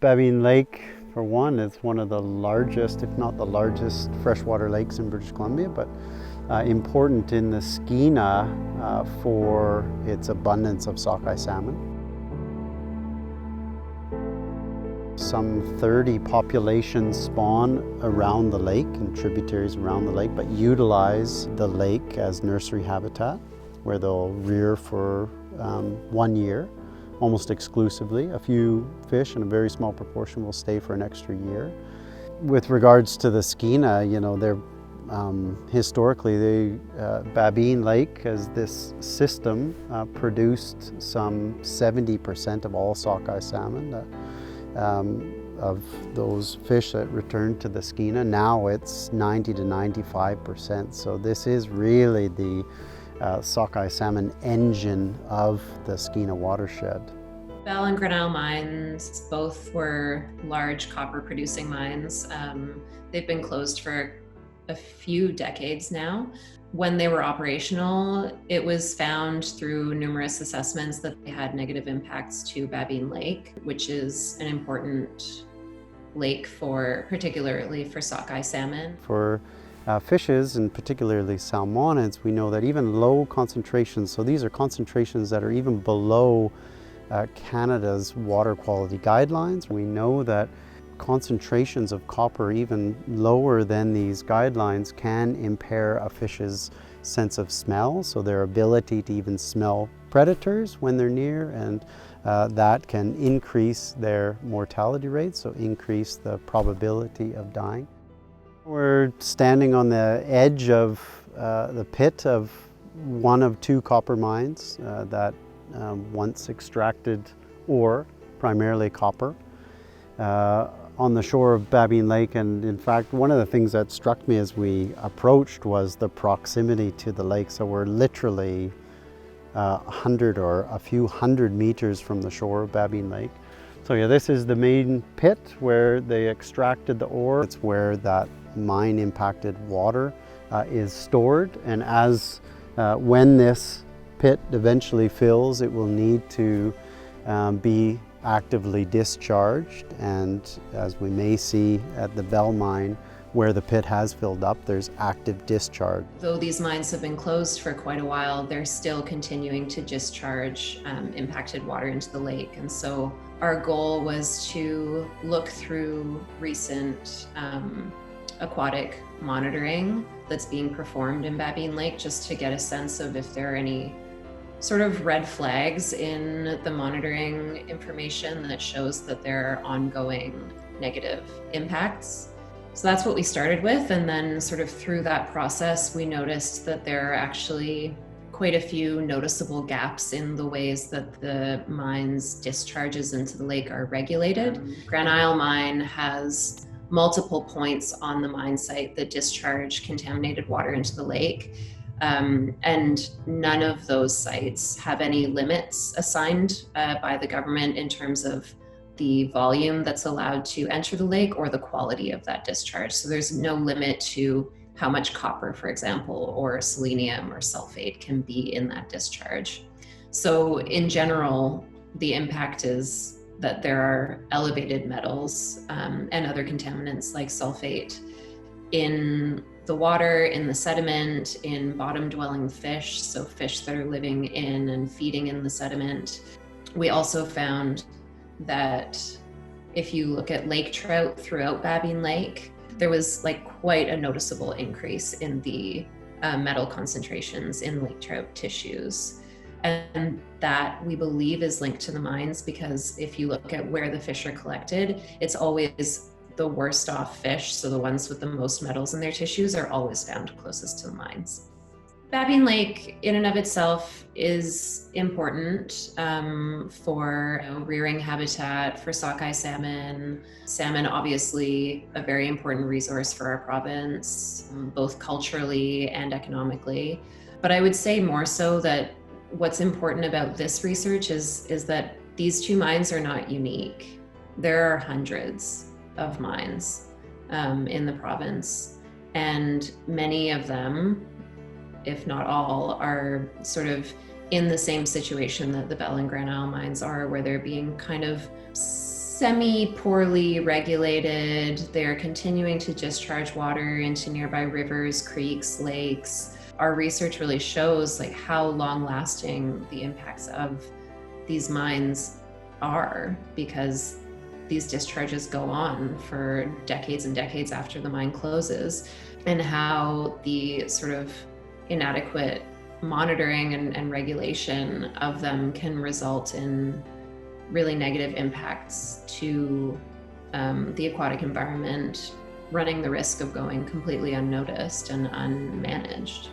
Babine Lake, for one, is one of the largest, if not the largest, freshwater lakes in British Columbia, but important in the Skeena for its abundance of sockeye salmon. Some 30 populations spawn around the lake and tributaries around the lake, but utilize the lake as nursery habitat, where they'll rear for 1 year, almost exclusively. A few fish in a very small proportion will stay for an extra year. With regards to the Skeena, you know, they're historically, Babine Lake, as this system, produced some 70% of all sockeye salmon. Of those fish that returned to the Skeena, now it's 90 to 95%. So this is really the sockeye salmon engine of the Skeena watershed. Bell and Grinnell mines both were large copper producing mines. They've been closed for a few decades now. When they were operational, it was found through numerous assessments that they had negative impacts to Babine Lake, which is an important lake particularly for sockeye salmon. For fishes, and particularly salmonids, we know that even low concentrations, so these are concentrations that are even below Canada's water quality guidelines. We know that concentrations of copper even lower than these guidelines can impair a fish's sense of smell, so their ability to even smell predators when they're near, and that can increase their mortality rate, so increase the probability of dying. We're standing on the edge of the pit of one of two copper mines that once extracted ore, primarily copper, on the shore of Babine Lake. And in fact, one of the things that struck me as we approached was the proximity to the lake. So we're literally 100 or a few hundred meters from the shore of Babine Lake. So yeah, this is the main pit where they extracted the ore. It's where that mine impacted water is stored, and when this pit eventually fills, it will need to be actively discharged, and as we may see at the Bell mine, where the pit has filled up, there's active discharge. Though these mines have been closed for quite a while, they're still continuing to discharge impacted water into the lake. And so our goal was to look through recent aquatic monitoring that's being performed in Babine Lake, just to get a sense of if there are any sort of red flags in the monitoring information that shows that there are ongoing negative impacts. So that's what we started with, and then sort of through that process, we noticed that there are actually quite a few noticeable gaps in the ways that the mine's discharges into the lake are regulated. Grand Isle Mine has multiple points on the mine site that discharge contaminated water into the lake. And none of those sites have any limits assigned by the government in terms of the volume that's allowed to enter the lake or the quality of that discharge. So there's no limit to how much copper, for example, or selenium or sulfate can be in that discharge. So in general, the impact is that there are elevated metals and other contaminants like sulfate in the water, in the sediment, in bottom-dwelling fish, so fish that are living in and feeding in the sediment. We also found that if you look at lake trout throughout Babine Lake, there was like quite a noticeable increase in the metal concentrations in lake trout tissues. And that, we believe, is linked to the mines, because if you look at where the fish are collected, it's always the worst off fish, so the ones with the most metals in their tissues, are always found closest to the mines. Babine Lake in and of itself is important for rearing habitat for sockeye salmon. Salmon, obviously, a very important resource for our province, both culturally and economically. But I would say more so that what's important about this research is that these two mines are not unique. There are hundreds of mines in the province, and many of them, if not all, are sort of in the same situation that the Bell and Grand Isle mines are, where they're being kind of semi-poorly regulated. They're continuing to discharge water into nearby rivers, creeks, lakes. Our research really shows like how long-lasting the impacts of these mines are, because these discharges go on for decades and decades after the mine closes, and how the sort of inadequate monitoring and regulation of them can result in really negative impacts to the aquatic environment, running the risk of going completely unnoticed and unmanaged.